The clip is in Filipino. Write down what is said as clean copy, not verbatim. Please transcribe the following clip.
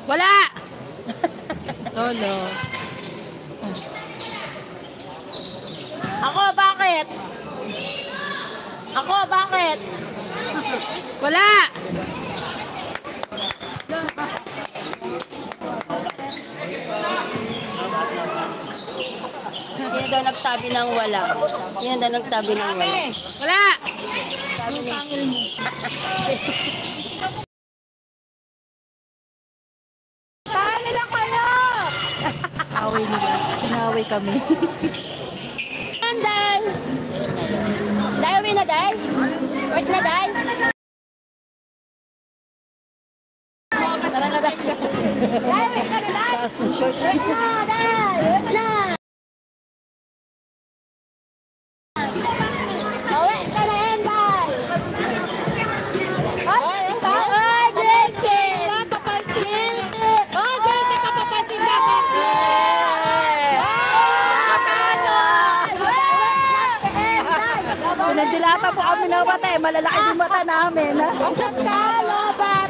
Wala! Solo. Ako, bakit? Ako, bakit? Wala! Sino daw nagsabi ng wala? Sino daw nagsabi ng wala? Wala! Sabi ni... Tahan nila kayo! Away nila. Sinaway kami. Andan! Dahil win na dahil? Wait na dahil? Tara na dahil. Dahil wait na dahil? Taas na short. Wait na dahil! Wait na! Wait ka na yan dahil! Oy! Oy! Gracie! Papansin! Oy! Gracie ka papansin dapat! Pinagdilata po kami ng mata eh. Malalaki yung mata namin. Asat ka, lobat!